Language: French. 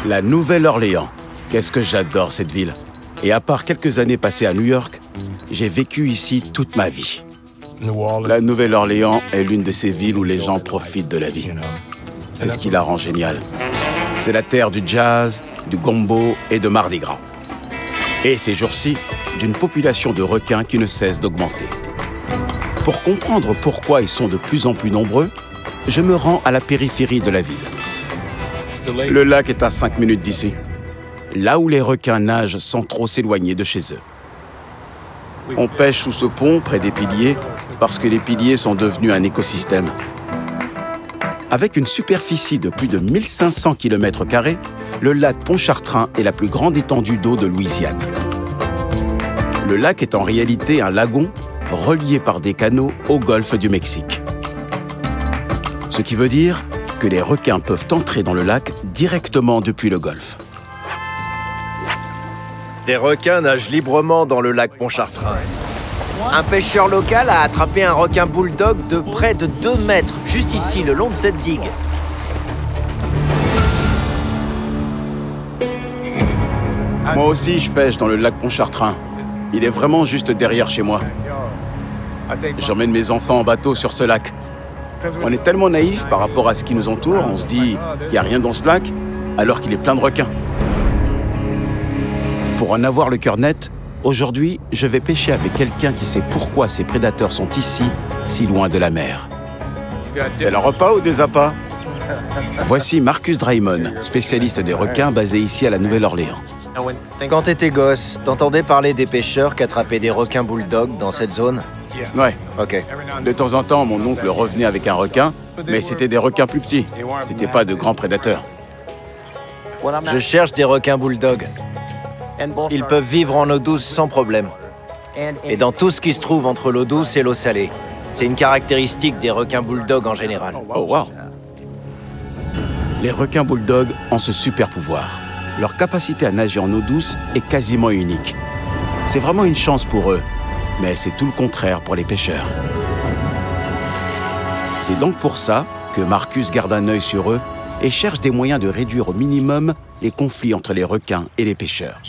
La Nouvelle-Orléans. Qu'est-ce que j'adore cette ville. Et à part quelques années passées à New York, j'ai vécu ici toute ma vie. La Nouvelle-Orléans est l'une de ces villes où les gens profitent de la vie. C'est ce qui la rend géniale. C'est la terre du jazz, du gombo et de Mardi Gras. Et ces jours-ci, d'une population de requins qui ne cesse d'augmenter. Pour comprendre pourquoi ils sont de plus en plus nombreux, je me rends à la périphérie de la ville. Le lac est à 5 minutes d'ici, là où les requins nagent sans trop s'éloigner de chez eux. On pêche sous ce pont, près des piliers, parce que les piliers sont devenus un écosystème. Avec une superficie de plus de 1500 km², le lac Pontchartrain est la plus grande étendue d'eau de Louisiane. Le lac est en réalité un lagon relié par des canaux au golfe du Mexique. Ce qui veut dire que les requins peuvent entrer dans le lac directement depuis le golfe. Des requins nagent librement dans le lac Pontchartrain. Un pêcheur local a attrapé un requin bulldog de près de 2 mètres, juste ici, le long de cette digue. Moi aussi, je pêche dans le lac Pontchartrain. Il est vraiment juste derrière chez moi. J'emmène mes enfants en bateau sur ce lac. On est tellement naïfs par rapport à ce qui nous entoure, on se dit qu'il n'y a rien dans ce lac, alors qu'il est plein de requins. Pour en avoir le cœur net, aujourd'hui, je vais pêcher avec quelqu'un qui sait pourquoi ces prédateurs sont ici, si loin de la mer. C'est le repas ou des appâts? Voici Marcus Draymond, spécialiste des requins basé ici à la Nouvelle-Orléans. Quand t'étais gosse, t'entendais parler des pêcheurs qui attrapaient des requins bulldogs dans cette zone? Ouais. Ok. De temps en temps, mon oncle revenait avec un requin, mais c'était des requins plus petits. C'était pas de grands prédateurs. Je cherche des requins bulldogs. Ils peuvent vivre en eau douce sans problème. Et dans tout ce qui se trouve entre l'eau douce et l'eau salée. C'est une caractéristique des requins bulldogs en général. Oh, wow! Les requins bulldogs ont ce super pouvoir. Leur capacité à nager en eau douce est quasiment unique. C'est vraiment une chance pour eux, mais c'est tout le contraire pour les pêcheurs. C'est donc pour ça que Marcus garde un œil sur eux et cherche des moyens de réduire au minimum les conflits entre les requins et les pêcheurs.